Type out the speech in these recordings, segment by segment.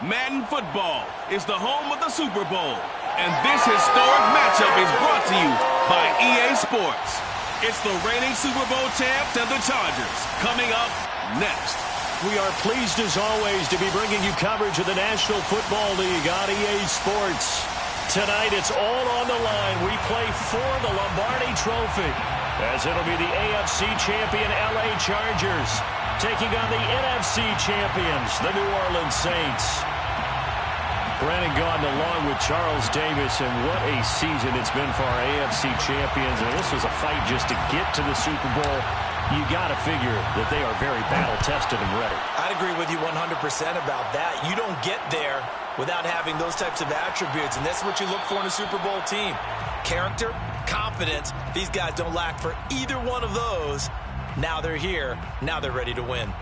Madden Football is the home of the Super Bowl, and this historic matchup is brought to you by EA Sports. It's the reigning Super Bowl champs and the Chargers coming up next. We are pleased as always to be bringing you coverage of the National Football League on EA Sports. Tonight it's all on the line. We play for the Lombardi Trophy, as it'll be the AFC champion LA Chargers taking on the NFC champions, the New Orleans Saints. Brandon Gaudin along with Charles Davis, and what a season it's been for our AFC champions. And this was a fight just to get to the Super Bowl. You got to figure that they are very battle-tested and ready. I'd agree with you 100% about that. You don't get there without having those types of attributes, and that's what you look for in a Super Bowl team. Character, confidence. These guys don't lack for either one of those. Now they're here. Now they're ready to win.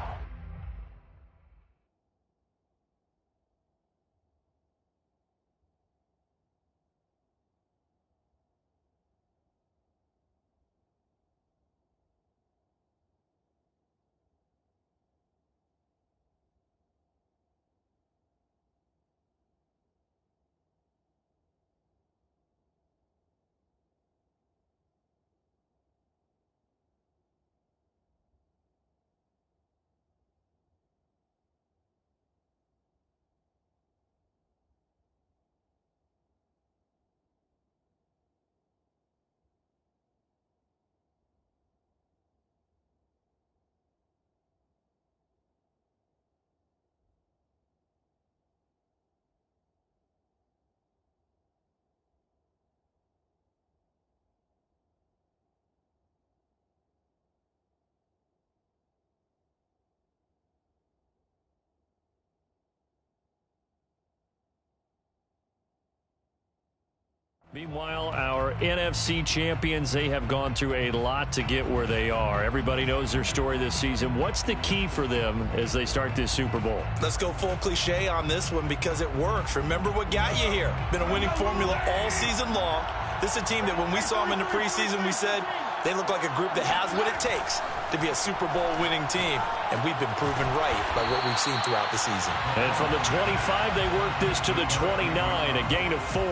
Meanwhile, our NFC champions, they have gone through a lot to get where they are. Everybody knows their story this season. What's the key for them as they start this Super Bowl? Let's go full cliche on this one because it works. Remember what got you here. Been a winning formula all season long. This is a team that when we saw them in the preseason, we said they look like a group that has what it takes to be a Super Bowl winning team. And we've been proven right by what we've seen throughout the season. And from the 25, they work this to the 29, a gain of 4.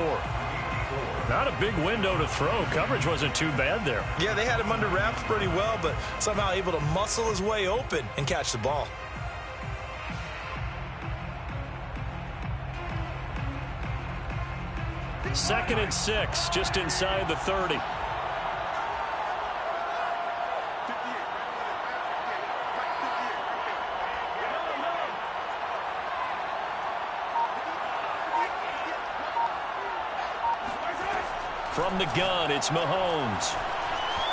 Not a big window to throw. Coverage wasn't too bad there. Yeah, they had him under wraps pretty well, but somehow able to muscle his way open and catch the ball. Second and 6, just inside the 30. From the gun, it's Mahomes.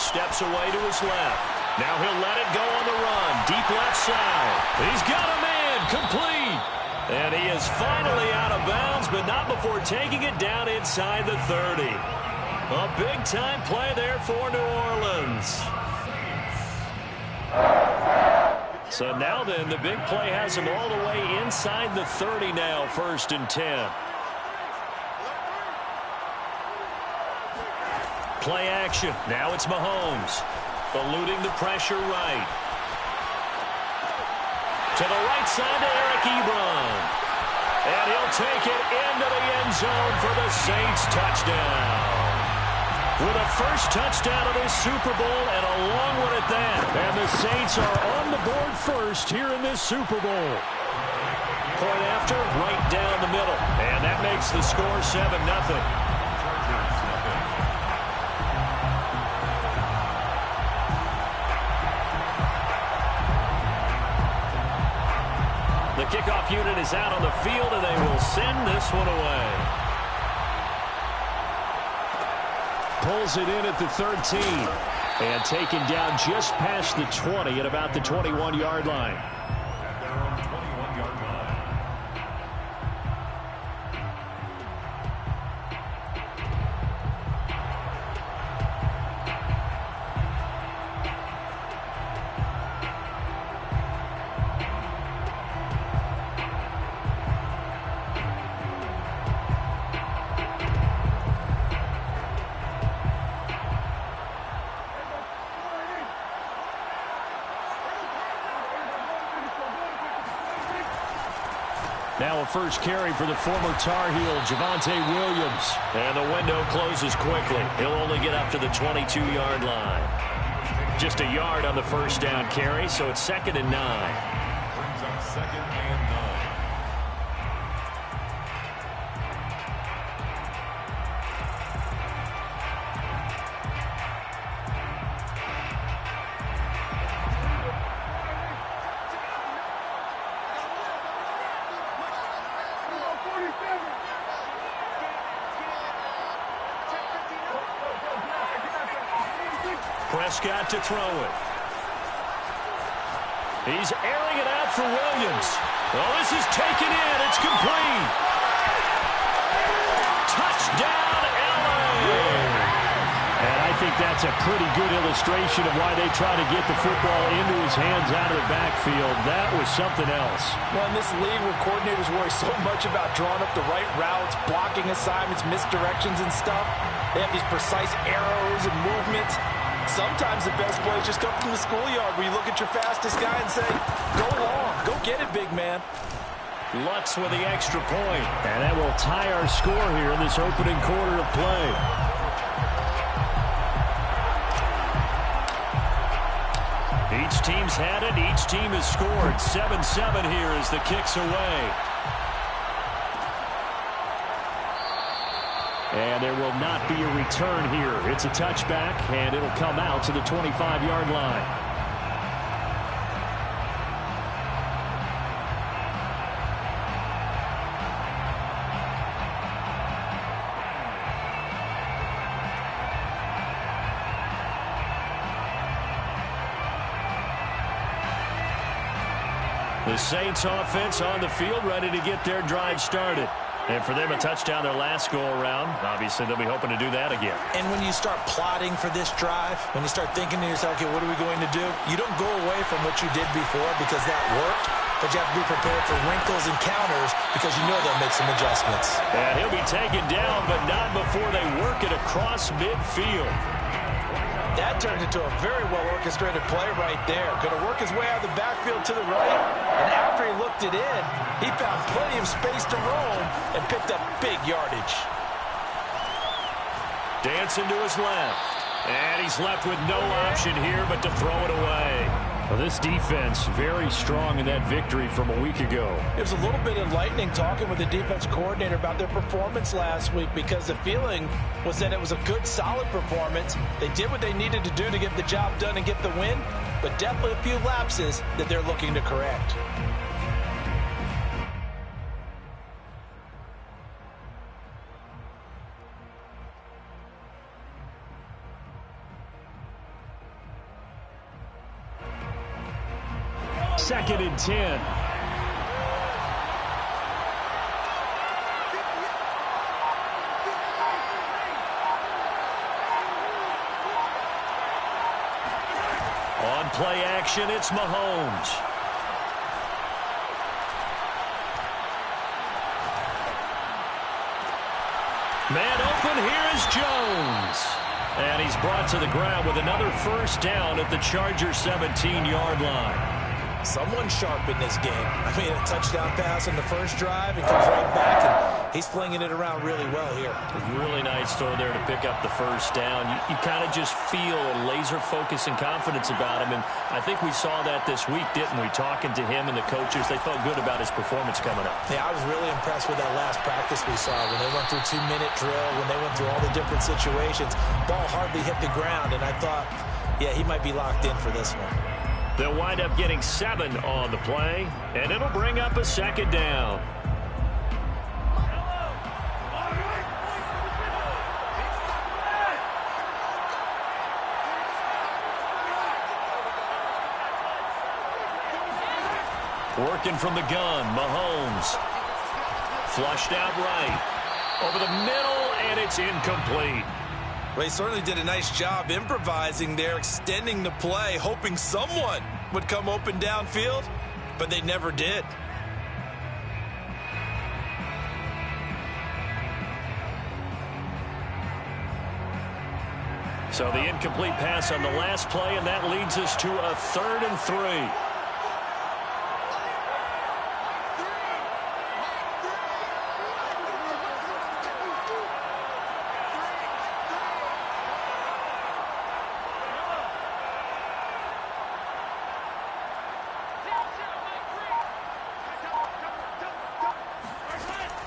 Steps away to his left. Now he'll let it go on the run. Deep left side. He's got a man. Complete. And he is finally out of bounds, but not before taking it down inside the 30. A big-time play there for New Orleans. So now then, the big play has him all the way inside the 30 now, 1st and 10. Play action. Now it's Mahomes. Eluding the pressure right. To the right side to Eric Ebron. And he'll take it into the end zone for the Saints touchdown. With a first touchdown of this Super Bowl and a long one at that. And the Saints are on the board first here in this Super Bowl. Point after, right down the middle. And that makes the score 7-0. The kickoff unit is out on the field, and they will send this one away. Pulls it in at the 13. And taken down just past the 20 at about the 21-yard line. Now a first carry for the former Tar Heel, Javonte Williams. And the window closes quickly. He'll only get up to the 22-yard line. Just a yard on the first down carry, so it's 2nd and 9. Brings up 2nd and 9. Prescott to throw it. He's airing it out for Williams. Well, this is taken in. It's complete. Touchdown, LA. And I think that's a pretty good illustration of why they try to get the football into his hands out of the backfield. That was something else. Well, in this league where coordinators worry so much about drawing up the right routes, blocking assignments, misdirections and stuff, they have these precise arrows and movements. Sometimes the best plays just come from the schoolyard where you look at your fastest guy and say, go long, go get it, big man. Lutz with the extra point. And that will tie our score here in this opening quarter of play. Each team's had it. Each team has scored. 7-7 here as the kick's away. And there will not be a return here. It's a touchback, and it'll come out to the 25-yard line. The Saints offense on the field, ready to get their drive started. And for them, a touchdown their last go-around. Obviously, they'll be hoping to do that again. And when you start plotting for this drive, when you start thinking to yourself, okay, what are we going to do? You don't go away from what you did before because that worked, but you have to be prepared for wrinkles and counters because you know they'll make some adjustments. And he'll be taken down, but not before they work it across midfield. That turned into a very well-orchestrated play right there. Going to work his way out of the backfield to the right, and after he looked it in, he found plenty of space to roam and picked up big yardage. Dancing to his left, and he's left with no option here but to throw it away. Well, this defense very strong in that victory from a week ago. It was a little bit enlightening talking with the defense coordinator about their performance last week because the feeling was that it was a good, solid performance. They did what they needed to do to get the job done and get the win, but definitely a few lapses that they're looking to correct. Second and 10. On play action, it's Mahomes. Man open, here is Jones. And he's brought to the ground with another first down at the Chargers 17-yard line. Someone sharp in this game. I mean, a touchdown pass in the first drive and comes right back, and he's flinging it around really well here. Really nice throw there to pick up the first down. You kind of just feel a laser focus and confidence about him, and I think we saw that this week, didn't we? Talking to him and the coaches, they felt good about his performance coming up. Yeah, I was really impressed with that last practice we saw when they went through 2-minute drill, when they went through all the different situations. Ball hardly hit the ground, and I thought, yeah, he might be locked in for this one. They'll wind up getting 7 on the play, and it'll bring up a second down. Working from the gun, Mahomes. Flushed out right. Over the middle, and it's incomplete. Well, he certainly did a nice job improvising there, extending the play, hoping someone would come open downfield, but they never did. So the incomplete pass on the last play, and that leads us to a 3rd and 3.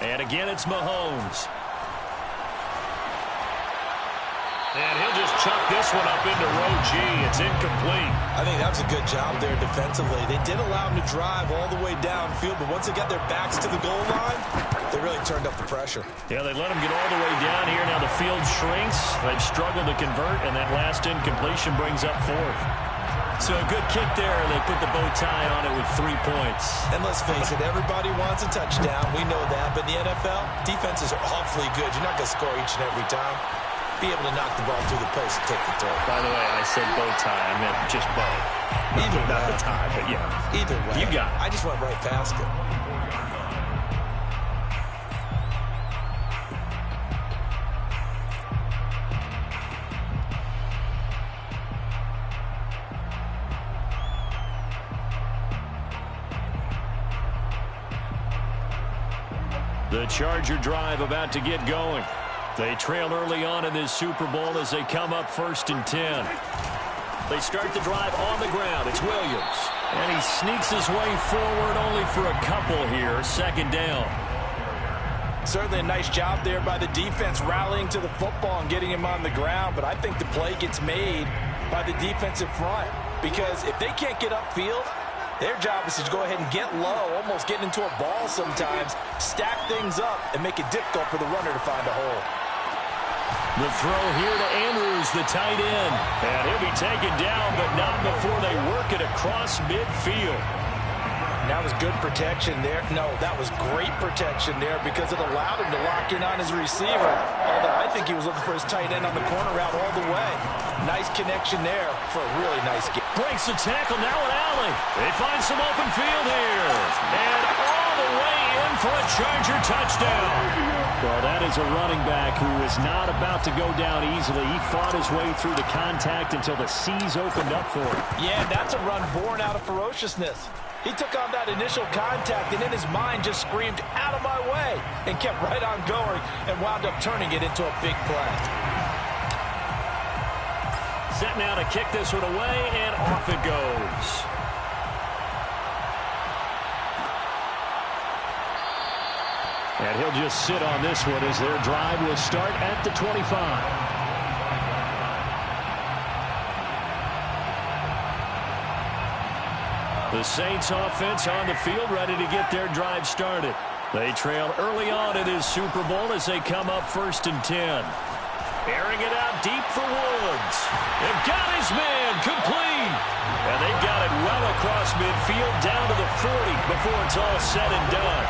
And again, it's Mahomes. And he'll just chuck this one up into row G. It's incomplete. I think that was a good job there defensively. They did allow him to drive all the way downfield, but once they got their backs to the goal line, they really turned up the pressure. Yeah, they let him get all the way down here. Now the field shrinks. They've struggled to convert, and that last incompletion brings up fourth. So a good kick there. They put the bow tie on it with 3 points. And let's face it, everybody wants a touchdown. We know that. But in the NFL, defenses are awfully good. You're not going to score each and every time. Be able to knock the ball through the post and take the throw. By the way, I said bow tie. I meant just bow. Either not way. the tie, but yeah. Either way. You got it. I just went right past it. The Charger drive about to get going. They trail early on in this Super Bowl as they come up 1st and 10. They start the drive on the ground. It's Williams. And he sneaks his way forward only for a couple here. 2nd down. Certainly a nice job there by the defense rallying to the football and getting him on the ground. But I think the play gets made by the defensive front. Because if they can't get upfield, their job is to go ahead and get low, almost get into a ball sometimes, stack things up, and make it difficult for the runner to find a hole. The throw here to Andrews, the tight end. And he'll be taken down, but not before they work it across midfield. That was good protection there. No, that was great protection there because it allowed him to lock in on his receiver. Although I think he was looking for his tight end on the corner route all the way. Nice connection there for a really nice game. Breaks the tackle, now an alley. They find some open field here. And all the way in for a Charger touchdown. Well, that is a running back who is not about to go down easily. He fought his way through the contact until the seas opened up for him. Yeah, that's a run born out of ferociousness. He took on that initial contact and in his mind just screamed, "Out of my way," and kept right on going and wound up turning it into a big play. Set now to kick this one away, and off it goes. And he'll just sit on this one as their drive will start at the 25. The Saints offense on the field ready to get their drive started. They trail early on in this Super Bowl as they come up 1st and 10. Airing it out deep for Woods. They've got his man complete. And they've got it well across midfield down to the 40 before it's all said and done.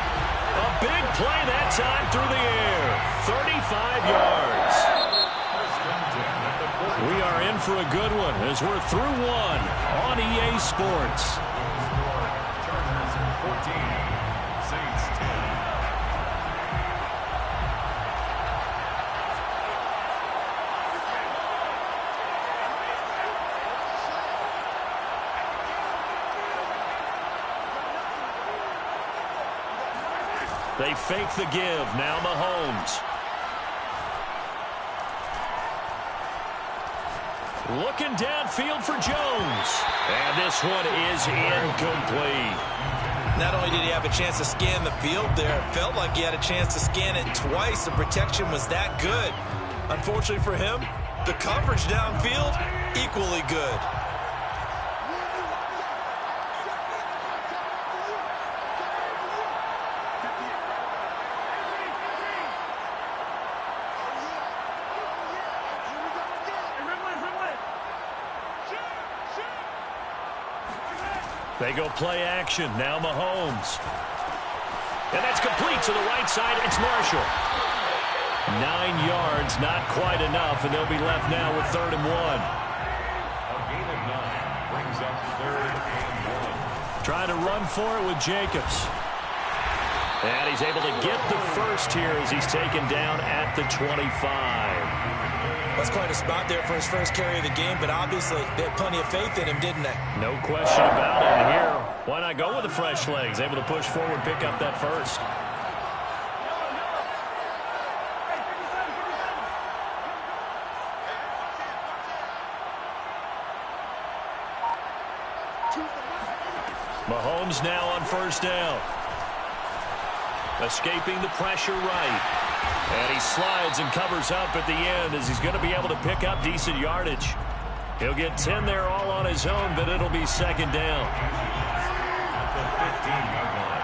A big play that time through the air. 35 yards. We are in for a good one as we're through one on EA Sports. Chargers 14, Saints 10. They fake the give. Now Mahomes. Looking downfield for Jones. And this one is incomplete. Not only did he have a chance to scan the field there, it felt like he had a chance to scan it twice. The protection was that good. Unfortunately for him, the coverage downfield, equally good. They go play action. Now Mahomes. And that's complete to the right side. It's Marshall. 9 yards, not quite enough, and they'll be left now with 3rd and 1. A gain of 9 brings up 3rd and 1. Trying to run for it with Jacobs. And he's able to get the first here as he's taken down at the 25. That's quite a spot there for his first carry of the game, but obviously they had plenty of faith in him, didn't they? No question about it. And here, why not go with the fresh legs? Able to push forward, pick up that first. Mahomes now on 1st down. Escaping the pressure right. And he slides and covers up at the end as he's going to be able to pick up decent yardage. He'll get 10 there all on his own, but it'll be second down. The 15-yard line.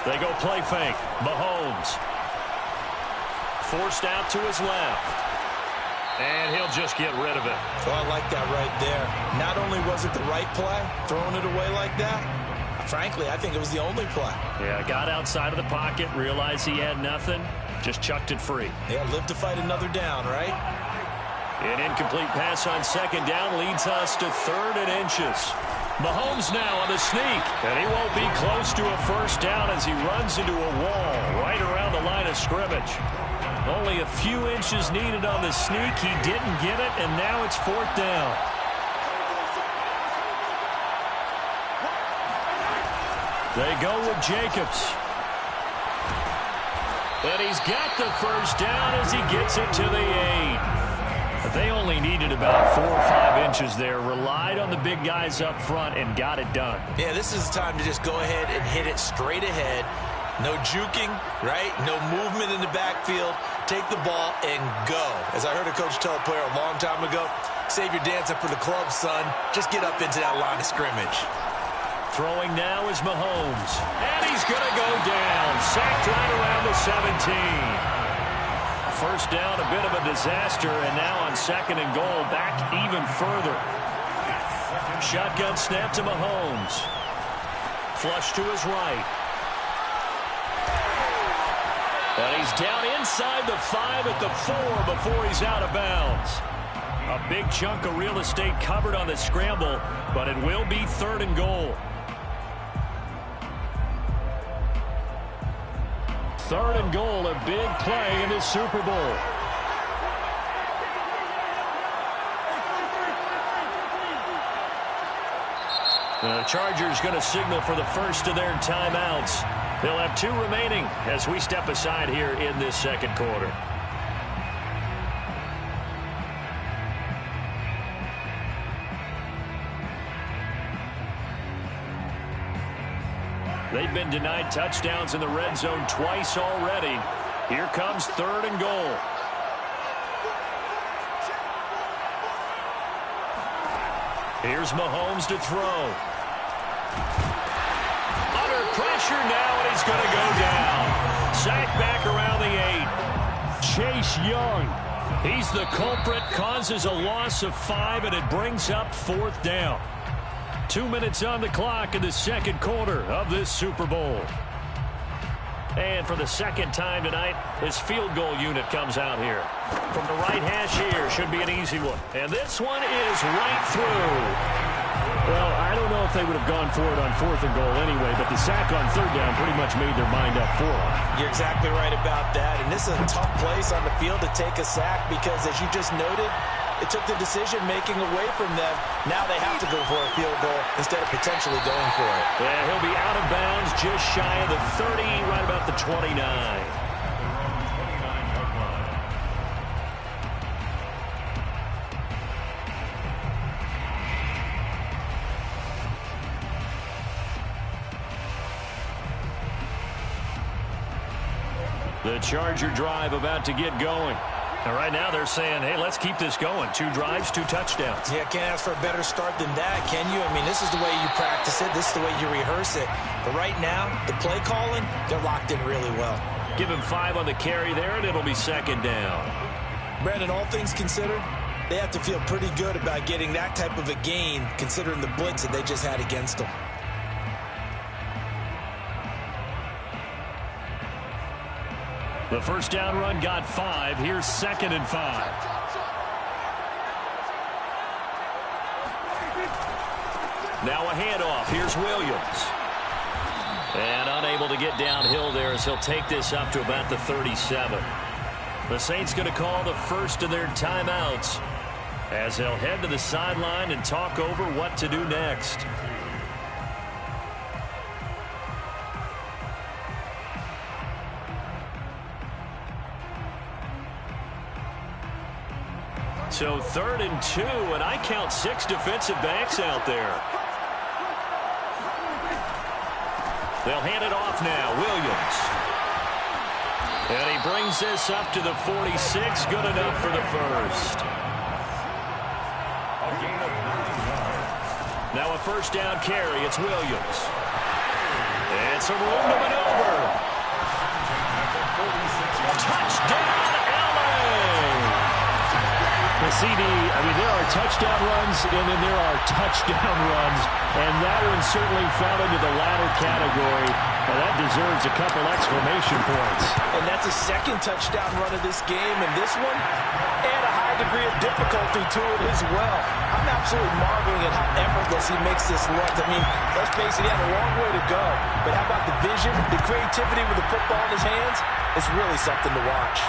They go play fake. Mahomes. Forced out to his left. And he'll just get rid of it. Oh, I like that right there. Not only was it the right play, throwing it away like that, frankly, I think it was the only play. Yeah, got outside of the pocket, realized he had nothing, just chucked it free. Yeah, live to fight another down, right? An incomplete pass on second down leads us to 3rd and inches. Mahomes now on the sneak, and he won't be close to a first down as he runs into a wall right around the line of scrimmage. Only a few inches needed on the sneak. He didn't get it, and now it's 4th down. They go with Jacobs. And he's got the first down as he gets it to the 8. But they only needed about 4 or 5 inches there. Relied on the big guys up front and got it done. Yeah, this is the time to just go ahead and hit it straight ahead. No juking, right? No movement in the backfield. Take the ball and go. As I heard a coach tell a player a long time ago, save your dancing for the club, son. Just get up into that line of scrimmage. Throwing now is Mahomes. And he's going to go down. Sacked right around the 17. First down, a bit of a disaster, and now on 2nd and goal, back even further. Shotgun snap to Mahomes. Flush to his right. And he's down inside the 5 at the 4 before he's out of bounds. A big chunk of real estate covered on the scramble, but it will be 3rd and goal. 3rd and goal, a big play in the Super Bowl. The Chargers going to signal for the first of their timeouts. They'll have 2 remaining as we step aside here in this second quarter. They've been denied touchdowns in the red zone twice already. Here comes 3rd and goal. Here's Mahomes to throw. Under pressure now, and he's going to go down. Sacked back around the 8. Chase Young. He's the culprit, causes a loss of 5, and it brings up 4th down. 2 minutes on the clock in the second quarter of this Super Bowl. And for the second time tonight, his field goal unit comes out here. From the right hash here, should be an easy one. And this one is right through. Well, I don't know if they would have gone for it on 4th and goal anyway, but the sack on 3rd down pretty much made their mind up for it. You're exactly right about that. And this is a tough place on the field to take a sack because, as you just noted, it took the decision-making away from them. Now they have to go for a field goal instead of potentially going for it. Yeah, he'll be out of bounds just shy of the 30, right about the 29. The Charger drive about to get going. And right now they're saying, hey, let's keep this going. 2 drives, 2 touchdowns. Yeah, can't ask for a better start than that, can you? I mean, this is the way you practice it. This is the way you rehearse it. But right now, the play calling, they're locked in really well. Give him 5 on the carry there, and it'll be 2nd down. Brandon, all things considered, they have to feel pretty good about getting that type of a gain, considering the blitz that they just had against them. The first down run got 5. Here's 2nd and 5. Now a handoff. Here's Williams. And unable to get downhill there as he'll take this up to about the 37. The Saints going to call the first of their timeouts as they'll head to the sideline and talk over what to do next. So 3rd and 2, and I count 6 defensive backs out there. They'll hand it off now. Williams. And he brings this up to the 46. Good enough for the first. A gain of 9 yards. Now a first down carry. It's Williams. And some room to maneuver. Touchdown, LA! The CD, I mean, there are touchdown runs, and then there are touchdown runs, and that one certainly fell into the latter category. Now, that deserves a couple exclamation points. And that's a second touchdown run of this game, and this one, and a high degree of difficulty to it as well. I'm absolutely marveling at how effortless he makes this look. I mean, let's face it, he had a long way to go, but how about the vision, the creativity with the football in his hands? It's really something to watch.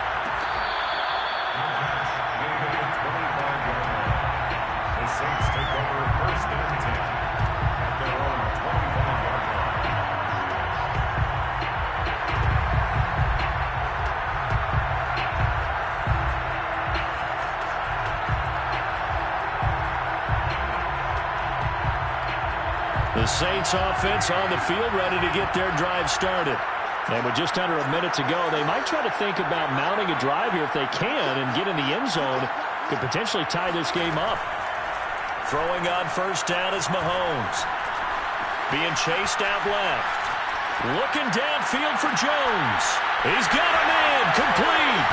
Saints take over first and 10 at their own 25-yard line. The Saints offense on the field, ready to get their drive started. And with just under a minute to go, they might try to think about mounting a drive here if they can and get in the end zone. Could potentially tie this game up. Throwing on first down is Mahomes. Being chased out left. Looking downfield for Jones. He's got him in. Complete.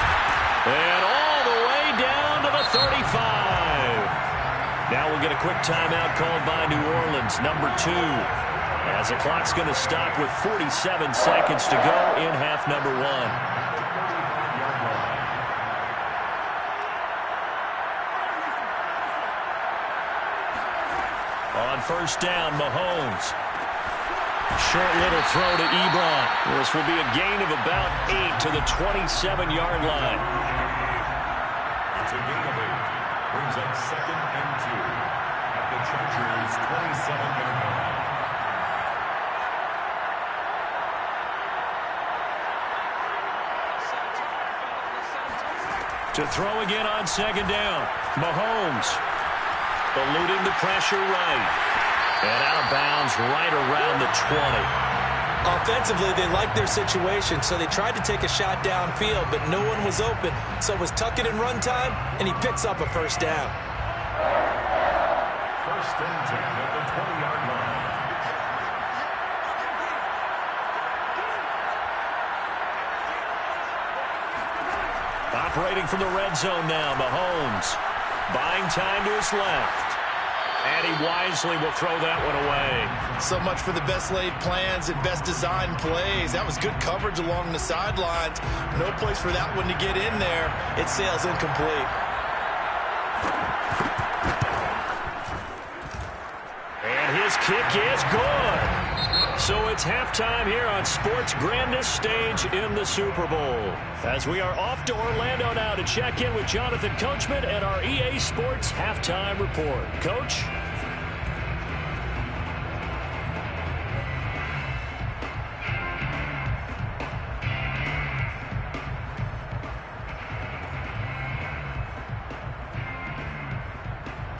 And all the way down to the 35. Now we'll get a quick timeout called by New Orleans, number 2. As the clock's going to stop with 47 seconds to go in half number 1. On first down, Mahomes. Short little throw to Ebron. This will be a gain of about 8 to the 27-yard line. It's a gain of 8. Brings up second and 2 at the Chargers' 27-yard line. To throw again on second down. Mahomes. Eluding the pressure right. And out of bounds right around the 20. Offensively, they liked their situation, so they tried to take a shot downfield, but no one was open. So it was tuck it in run time, and he picks up a first down. First and 10 at the 20-yard line. Operating from the red zone now, Mahomes. Buying time to his left. And he wisely will throw that one away. So much for the best laid plans and best designed plays. That was good coverage along the sidelines. No place for that one to get in there. It sails incomplete. And his kick is good. So it's halftime here on sports' grandest stage in the Super Bowl. As we are off to Orlando now to check in with Jonathan Coachman and our EA Sports halftime report. Coach?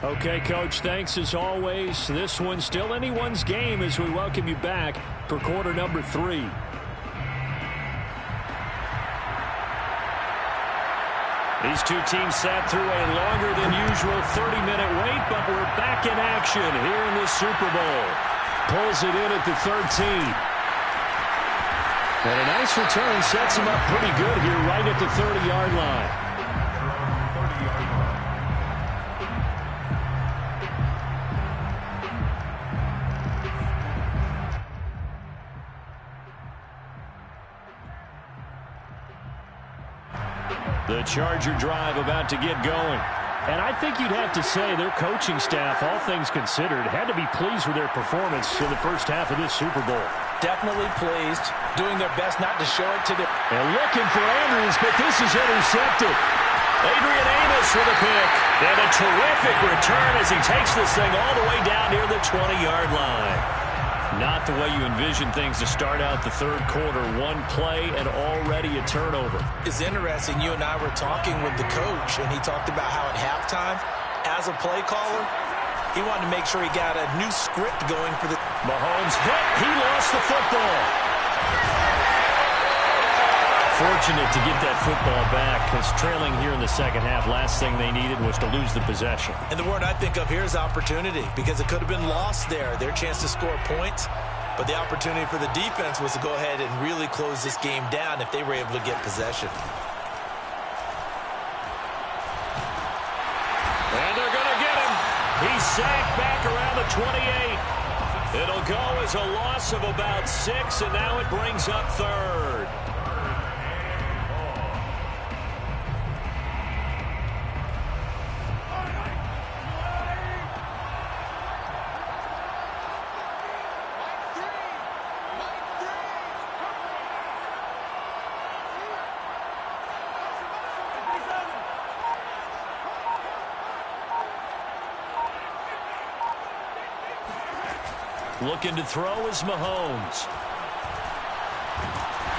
Okay, Coach, thanks as always. This one's still anyone's game as we welcome you back for quarter number 3. These two teams sat through a longer than usual 30-minute wait, but we're back in action here in the Super Bowl. Pulls it in at the 13. And a nice return sets him up pretty good here right at the 30-yard line. The Charger drive about to get going. And I think you'd have to say their coaching staff, all things considered, had to be pleased with their performance in the first half of this Super Bowl. Definitely pleased, doing their best not to show it to them. And looking for Andrews, but this is intercepted. Adrian Amos with a pick. And a terrific return as he takes this thing all the way down near the 20-yard line. Not the way you envision things to start out the third quarter. One play and already a turnover. It's interesting. You and I were talking with the coach, and he talked about how at halftime, as a play caller, He wanted to make sure he got a new script going for the... Mahomes hit. He lost the football. Fortunate to get that football back, because trailing here in the second half, last thing they needed was to lose the possession. And the word I think of here is opportunity, because it could have been lost there, their chance to score points. But the opportunity for the defense was to go ahead and really close this game down if they were able to get possession. And they're going to get him. He's sacked back around the 28. It'll go as a loss of about 6, and now it brings up third. Looking to throw is Mahomes.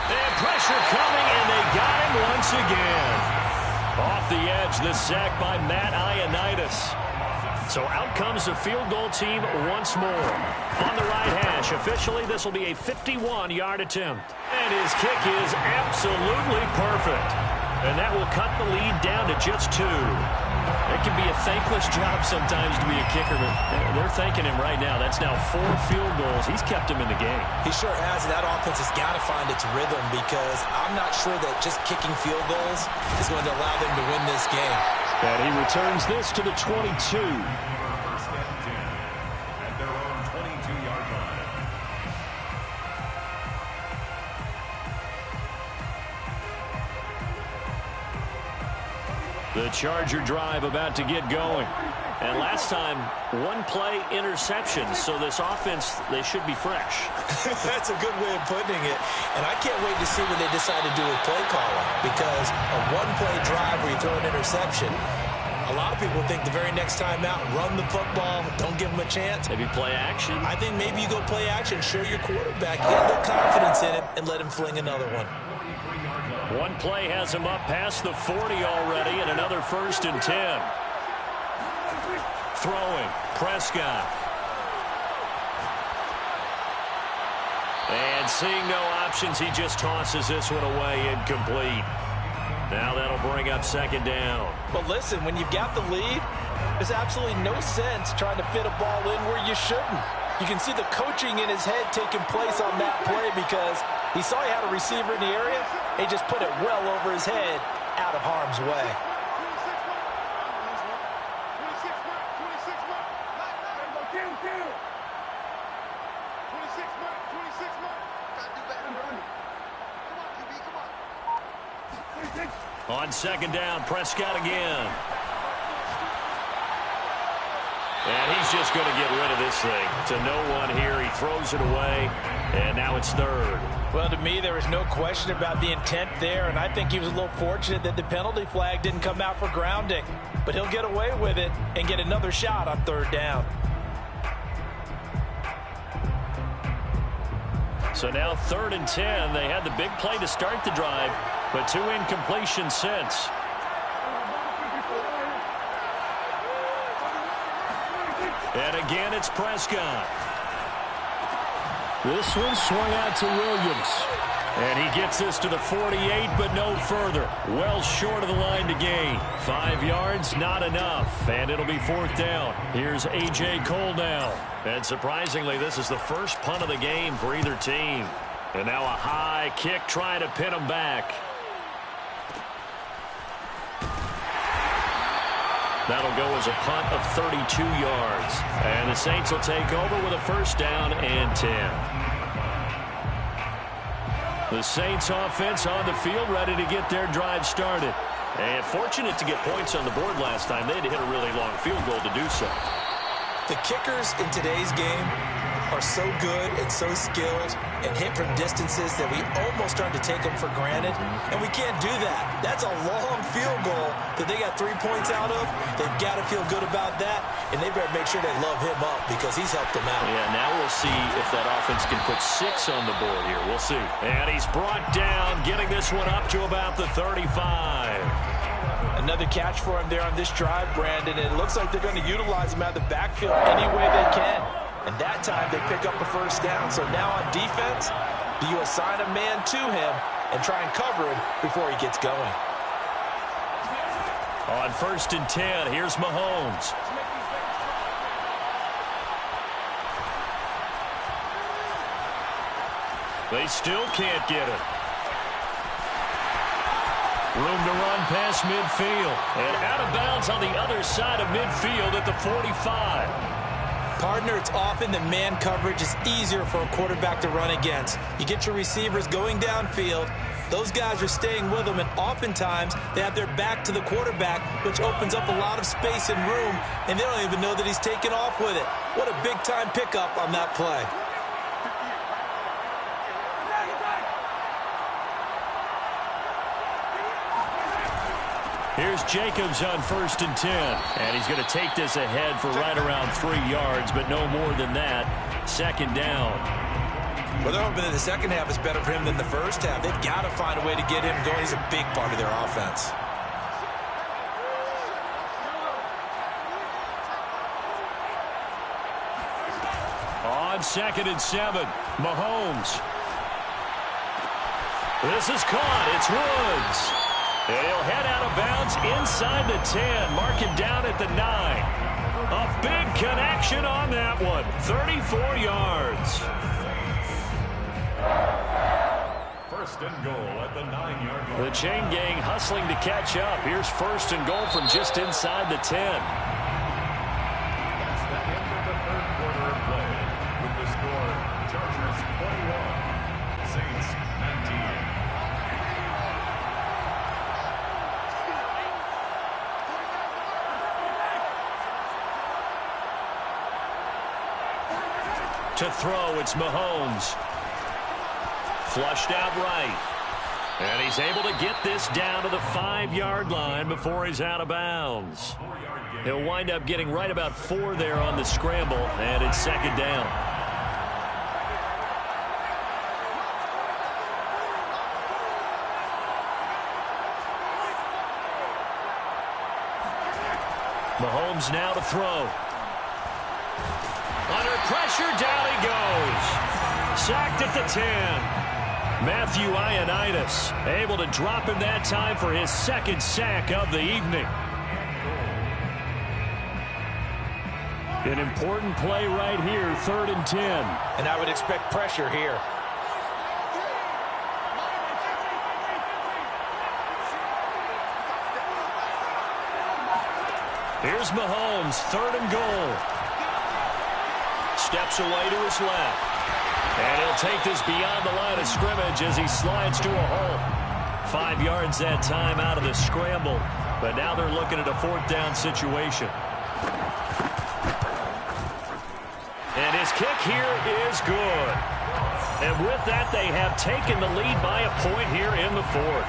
And pressure coming, and they got him once again. Off the edge, the sack by Matt Ioannidis. So out comes the field goal team once more. On the right hash, officially this will be a 51-yard attempt. And his kick is absolutely perfect. And that will cut the lead down to just 2. It can be a thankless job sometimes to be a kicker, but they're thanking him right now. That's now 4 field goals. He's kept him in the game. He sure has, and that offense has got to find its rhythm, because I'm not sure that just kicking field goals is going to allow them to win this game. And he returns this to the 22. First and 10 at their own 22-yard line. The Charger drive about to get going. And last time, 1-play interception. So this offense, they should be fresh. That's a good way of putting it. And I can't wait to see what they decide to do with play calling, because a 1-play drive where you throw an interception, a lot of people think the very next time out, run the football, don't give them a chance. Maybe play action. I think maybe you go play action, show your quarterback, get a little confidence in him, and let him fling another one. 1 play has him up past the 40 already, and another 1st and 10. Throwing, Prescott. And seeing no options, he just tosses this one away, incomplete. Now that'll bring up 2nd down. But listen, when you've got the lead, there's absolutely no sense trying to fit a ball in where you shouldn't. You can see the coaching in his head taking place on that play, because he saw he had a receiver in the area. He just put it well over his head, out of harm's way. On 2nd down, Prescott again. And he's just going to get rid of this thing. To no one here. He throws it away. And now it's 3rd. Well, to me, there was no question about the intent there. And I think he was a little fortunate that the penalty flag didn't come out for grounding. But he'll get away with it and get another shot on 3rd down. So now 3rd and 10. They had the big play to start the drive, but 2 incompletions since. And again, it's Prescott. This one swung out to Williams. And he gets this to the 48, but no further. Well short of the line to gain. 5 yards, not enough. And it'll be 4th down. Here's A.J. Cole now. And surprisingly, this is the first punt of the game for either team. And now a high kick trying to pin them back. That'll go as a punt of 32 yards. And the Saints will take over with a 1st down and 10. The Saints offense on the field, ready to get their drive started. And fortunate to get points on the board last time. They had to hit a really long field goal to do so. The kickers in today's game are so good and so skilled and hit from distances that we almost start to take them for granted. And we can't do that. That's a long field goal that they got 3 points out of. They've got to feel good about that, and they better make sure they love him up, because he's helped them out. Yeah, now we'll see if that offense can put 6 on the board here. We'll see. And he's brought down, getting this one up to about the 35. Another catch for him there on this drive, Brandon. And it looks like they're going to utilize him out of the backfield any way they can. And that time they pick up a first down. So now on defense, do you assign a man to him and try and cover him before he gets going? On 1st and 10, here's Mahomes. They still can't get it. Room to run past midfield. And out of bounds on the other side of midfield at the 45. Partner, it's often that man coverage is easier for a quarterback to run against. You get your receivers going downfield. Those guys are staying with them, and oftentimes they have their back to the quarterback, which opens up a lot of space and room, and they don't even know that he's taken off with it. What a big-time pickup on that play. Here's Jacobs on 1st and 10. And he's going to take this ahead for right around 3 yards, but no more than that. 2nd down. Well, they're hoping that the second half is better for him than the first half. They've got to find a way to get him going. He's a big part of their offense. On 2nd and 7, Mahomes. This is caught. It's Woods. And he'll head out of bounds inside the 10. Mark him down at the 9. A big connection on that one. 34 yards. 1st and goal at the 9-yard line. The chain gang hustling to catch up. Here's 1st and goal from just inside the 10. That's the end of the 3rd quarter of play. With the score, Chargers 21, Saints 19. To throw, it's Mahomes. Flushed out right. And he's able to get this down to the 5-yard line before he's out of bounds. He'll wind up getting right about 4 there on the scramble, and it's 2nd down. Mahomes now to throw. Under pressure, down he goes. Sacked at the 10. Matthew Ioannidis able to drop him that time for his 2nd sack of the evening. An important play right here, 3rd and 10. And I would expect pressure here. Here's Mahomes, 3rd and goal. Steps away to his left. And he'll take this beyond the line of scrimmage as he slides to a hole. 5 yards that time out of the scramble. But now they're looking at a 4th down situation. And his kick here is good. And with that, they have taken the lead by a point here in the 4th.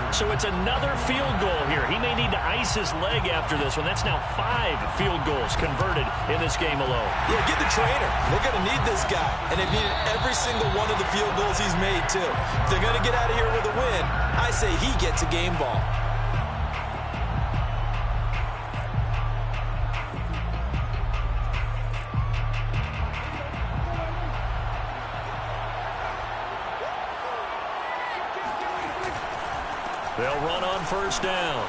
So it's another field goal here. He may need to ice his leg after this one. That's now 5 field goals converted in this game alone. Yeah, get the trainer. They're going to need this guy. And they've needed every single one of the field goals he's made, too. If they're going to get out of here with a win, I say he gets a game ball. They'll run on 1st down.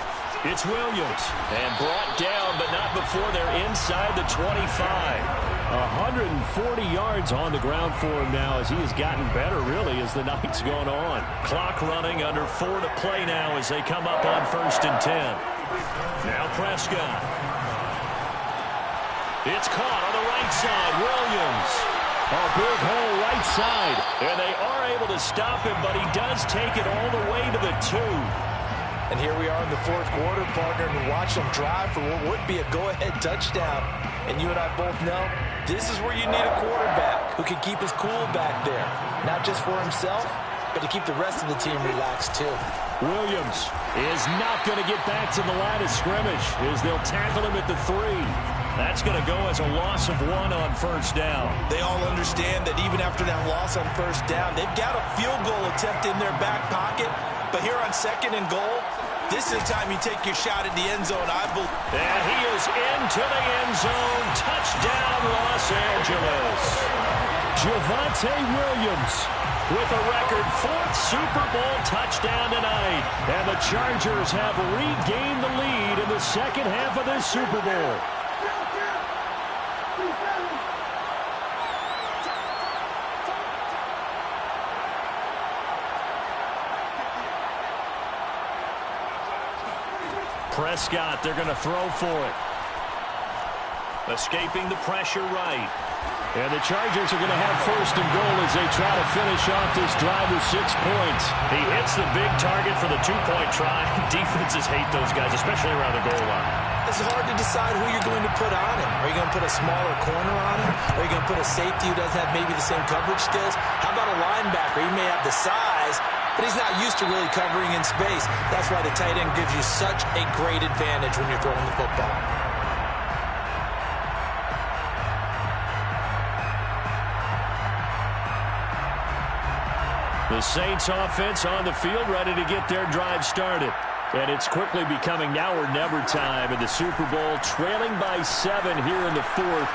It's Williams. And brought down, but not before they're inside the 25. 140 yards on the ground for him now as he has gotten better, really, as the night's gone on. Clock running, under 4 to play now as they come up on 1st and 10. Now Prescott. It's caught on the right side. Williams. A big hole right side. And they are able to stop him, but he does take it all the way to the 2. And here we are in the 4th quarter, partner, and watch them drive for what would be a go-ahead touchdown. And you and I both know this is where you need a quarterback who can keep his cool back there. Not just for himself, but to keep the rest of the team relaxed, too. Williams is not going to get back to the line of scrimmage as they'll tackle him at the 3. That's going to go as a loss of 1 on 1st down. They all understand that even after that loss on 1st down, they've got a field goal attempt in their back pocket. But here on 2nd and goal, This is the time you take your shot at the end zone, I believe. And he is into the end zone. Touchdown, Los Angeles. Javonte Williams with a record 4th Super Bowl touchdown tonight. And the Chargers have regained the lead in the second half of this Super Bowl. Prescott, they're going to throw for it. Escaping the pressure right. And the Chargers are going to have 1st and goal as they try to finish off this drive with 6 points. He hits the big target for the 2-point try. Defenses hate those guys, especially around the goal line. It's hard to decide who you're going to put on him. Are you going to put a smaller corner on him? Are you going to put a safety who doesn't have maybe the same coverage skills? How about a linebacker? He may have the size, but he's not used to really covering in space. That's why the tight end gives you such a great advantage when you're throwing the football. The Saints offense on the field, ready to get their drive started. And it's quickly becoming now or never time in the Super Bowl, trailing by 7 here in the 4th.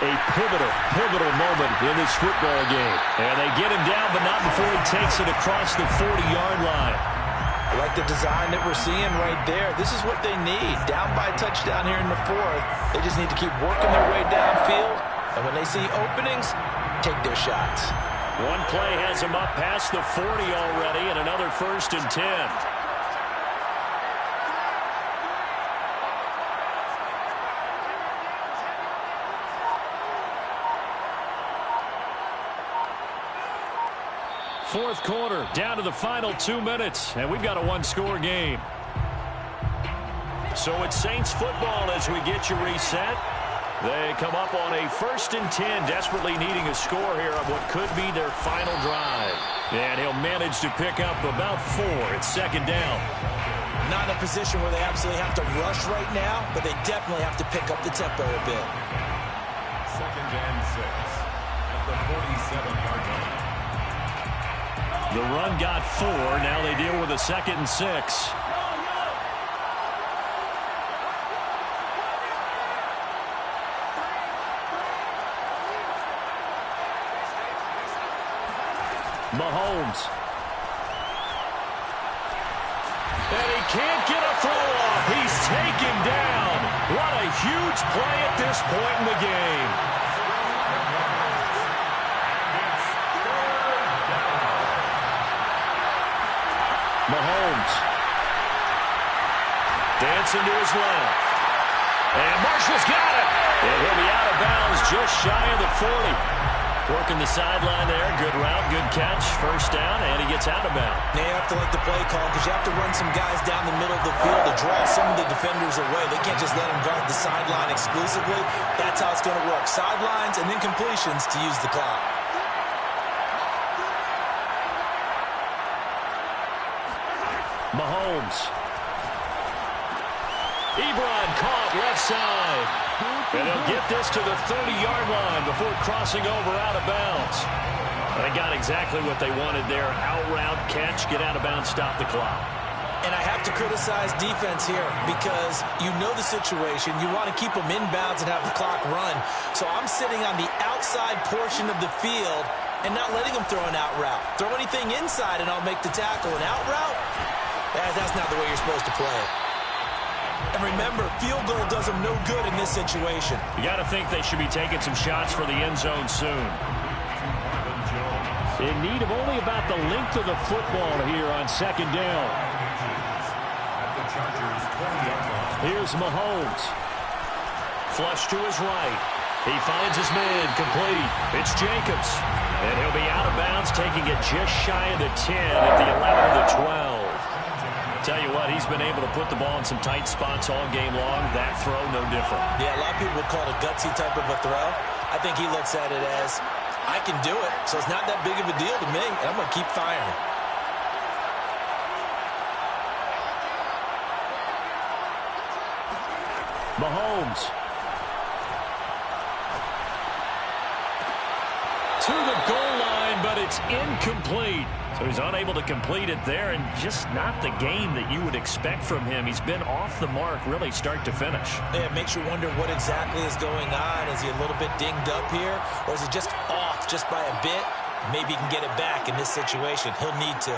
A pivotal moment in this football game. And they get him down, but not before he takes it across the 40-yard line. I like the design that we're seeing right there. This is what they need. Down by a touchdown here in the 4th. They just need to keep working their way downfield. And when they see openings, take their shots. One play has him up past the 40 already, and another 1st and 10. Fourth quarter, down to the final 2 minutes, and we've got a 1-score game. So it's Saints football as we get you reset. They come up on a 1st and 10, desperately needing a score here on what could be their final drive. And he'll manage to pick up about 4. It's 2nd down. Not in a position where they absolutely have to rush right now, but they definitely have to pick up the tempo a bit. 2nd and 6 at the 47-yard line. The run got 4. Now they deal with a 2nd and 6. Mahomes. And he can't get a throw off. He's taken down. What a huge play at this point in the game. Mahomes. Dancing to his left. And Marshall's got it. And he'll be out of bounds just shy of the 40. Working the sideline there. Good route, good catch. 1st down, and he gets out of bounds. Now you have to like the play call because you have to run some guys down the middle of the field to draw some of the defenders away. They can't just let them guard the sideline exclusively. That's how it's going to work. Sidelines and then completions to use the clock. Mahomes. Ebron caught left side. And he'll get this to the 30-yard line before crossing over out of bounds. They got exactly what they wanted there. Out route, catch, get out of bounds, stop the clock. And I have to criticize defense here because you know the situation. You want to keep them inbounds and have the clock run. So I'm sitting on the outside portion of the field and not letting them throw an out route. Throw anything inside and I'll make the tackle. An out route? That's not the way you're supposed to play it. And remember, field goal does them no good in this situation. You got to think they should be taking some shots for the end zone soon. In need of only about the length of the football here on 2nd down. Here's Mahomes. Flush to his right. He finds his man complete. It's Jacobs. And he'll be out of bounds, taking it just shy of the 10 at the 11 of the 12. Tell you what, he's been able to put the ball in some tight spots all game long. That throw, no different. Yeah, a lot of people would call it a gutsy type of a throw. I think he looks at it as, I can do it, so it's not that big of a deal to me, and I'm going to keep firing. Mahomes. To the goal line, but it's incomplete. So he's unable to complete it there, and just not the game that you would expect from him. He's been off the mark really start to finish. Yeah, it makes you wonder what exactly is going on. Is he a little bit dinged up here, or is he just off just by a bit? Maybe he can get it back in this situation. He'll need to.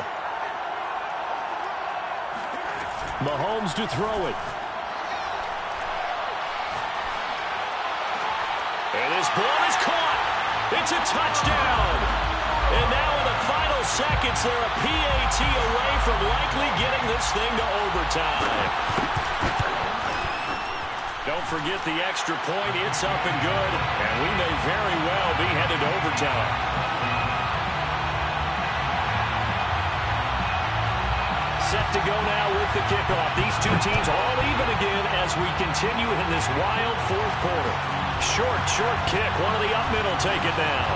Mahomes to throw it. And this ball is caught. It's a touchdown. And now in the final seconds, they're a PAT away from likely getting this thing to overtime. Don't forget the extra point. It's up and good. And we may very well be headed to overtime. Set to go now with the kickoff. These two teams all even again as we continue in this wild fourth quarter. Short kick. One of the up middle take it now.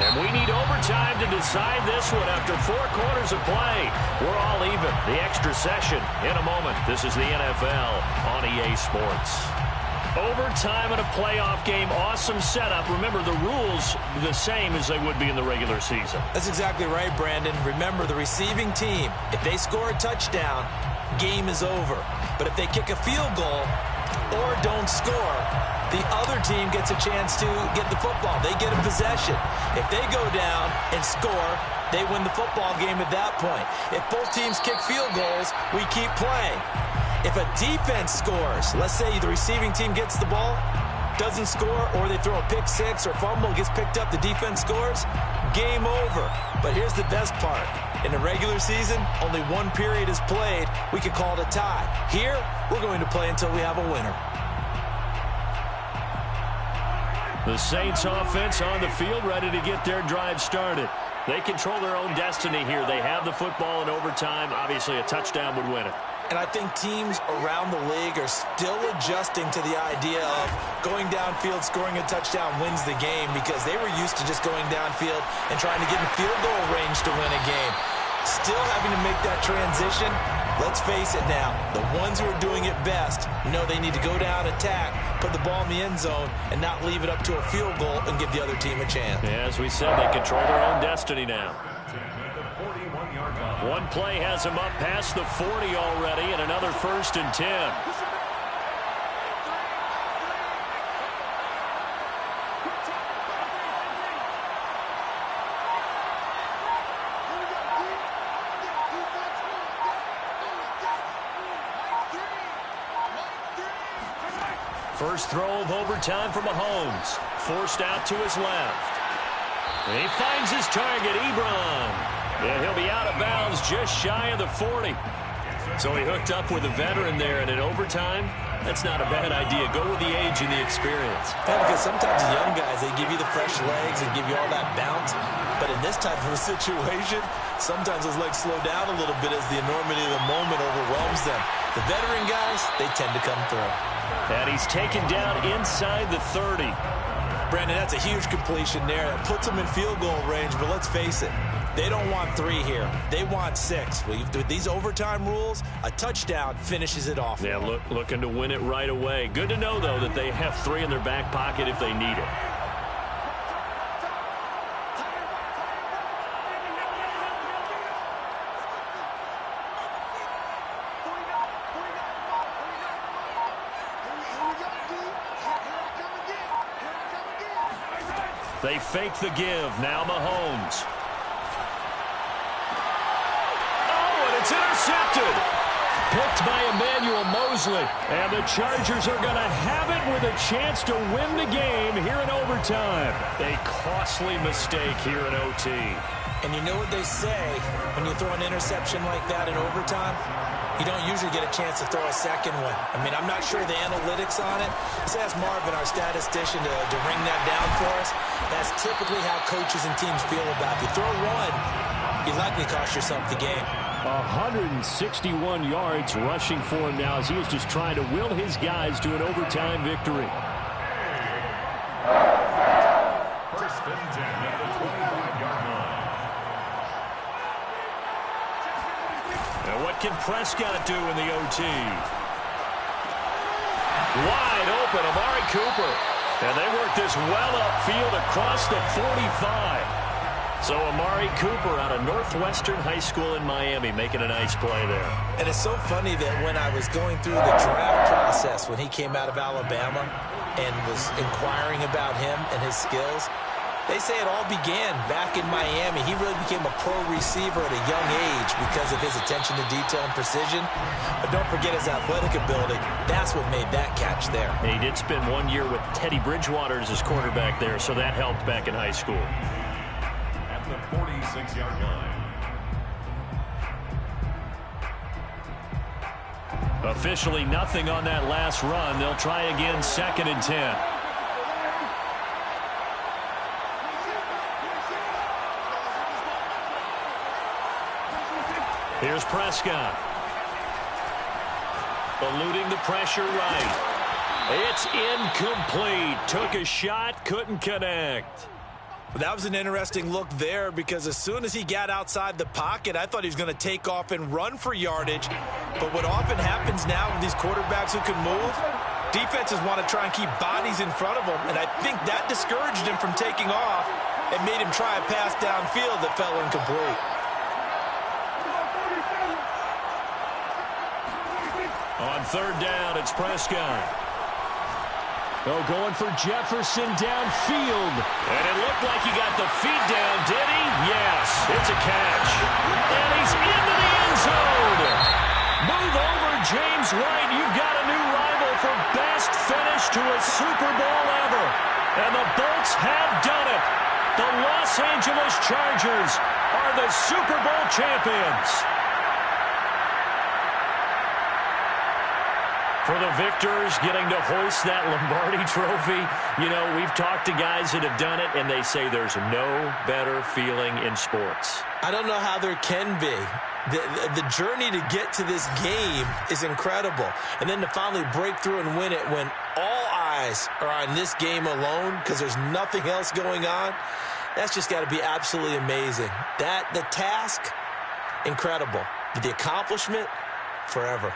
And we need overtime to decide this one after 4 quarters of play. We're all even. The extra session in a moment. This is the NFL on EA Sports. Overtime in a playoff game. Awesome setup. Remember, the rules the same as they would be in the regular season. That's exactly right, Brandon. Remember, the receiving team, if they score a touchdown, game is over. But if they kick a field goal or don't score, the other team gets a chance to get the football. They get a possession. If they go down and score, they win the football game at that point. If both teams kick field goals, we keep playing. If a defense scores, let's say the receiving team gets the ball, doesn't score, or they throw a pick six or fumble, gets picked up, the defense scores, game over. But here's the best part. In the regular season, only one period is played. We could call it a tie. Here, we're going to play until we have a winner. The Saints offense on the field, ready to get their drive started. They control their own destiny here. They have the football in overtime. Obviously, a touchdown would win it. And I think teams around the league are still adjusting to the idea of going downfield, scoring a touchdown wins the game, because they were used to just going downfield and trying to get in field goal range to win a game. Still having to make that transition. Let's face it now, the ones who are doing it best know they need to go down, attack, put the ball in the end zone, and not leave it up to a field goal and give the other team a chance. Yeah, as we said, they control their own destiny now. One play has them up past the 40 already, and another 1st and 10. First throw of overtime for Mahomes. Forced out to his left. And he finds his target, Ebron. Yeah, he'll be out of bounds just shy of the 40. So he hooked up with a veteran there, and in overtime, that's not a bad idea. Go with the age and the experience. Yeah, because sometimes the young guys, they give you the fresh legs and give you all that bounce. But in this type of a situation, sometimes those legs slow down a little bit as the enormity of the moment overwhelms them. The veteran guys, they tend to come through. And he's taken down inside the 30. Brandon, that's a huge completion there. That puts them in field goal range, but let's face it, they don't want 3 here. They want 6. With these overtime rules, a touchdown finishes it off. Yeah, looking to win it right away. Good to know, though, that they have 3 in their back pocket if they need it. They fake the give. Now Mahomes. Oh, and it's intercepted. Picked by Emmanuel Mosley. And the Chargers are going to have it with a chance to win the game here in overtime. A costly mistake here in OT. And you know what they say when you throw an interception like that in overtime? You don't usually get a chance to throw a second one. I mean, I'm not sure the analytics on it. Let's ask Marvin, our statistician, to ring that down for us. That's typically how coaches and teams feel about it. You throw one, you likely cost yourself the game. 161 yards rushing for him now as he is just trying to will his guys to an overtime victory. 1st and 10 at the 25-yard line. And what can Prescott do in the OT? Wide open, Amari Cooper. And they work this well upfield across the 45. So Amari Cooper out of Northwestern High School in Miami making a nice play there. And it's so funny that when I was going through the draft process when he came out of Alabama and was inquiring about him and his skills, they say it all began back in Miami. He really became a pro receiver at a young age because of his attention to detail and precision. But don't forget his athletic ability. That's what made that catch there. And he did spend 1 year with Teddy Bridgewater as his quarterback there, so that helped back in high school. At the 46-yard line. Officially nothing on that last run. They'll try again 2nd and 10. Here's Prescott. Eluding the pressure right. It's incomplete. Took a shot, couldn't connect. That was an interesting look there because as soon as he got outside the pocket, I thought he was going to take off and run for yardage. But what often happens now with these quarterbacks who can move, defenses want to try and keep bodies in front of them. And I think that discouraged him from taking off and made him try a pass downfield that fell incomplete. On 3rd down, it's Prescott. Oh, going for Jefferson downfield. And it looked like he got the feet down, did he? Yes, it's a catch. And he's into the end zone. Move over, James White. You've got a new rival for best finish to a Super Bowl ever. And the Bolts have done it. The Los Angeles Chargers are the Super Bowl champions. For the victors, getting to hoist that Lombardi trophy, you know, we've talked to guys that have done it, and they say there's no better feeling in sports. I don't know how there can be. The journey to get to this game is incredible. And then to finally break through and win it when all eyes are on this game alone because there's nothing else going on, that's just got to be absolutely amazing. The task, incredible. The accomplishment, forever.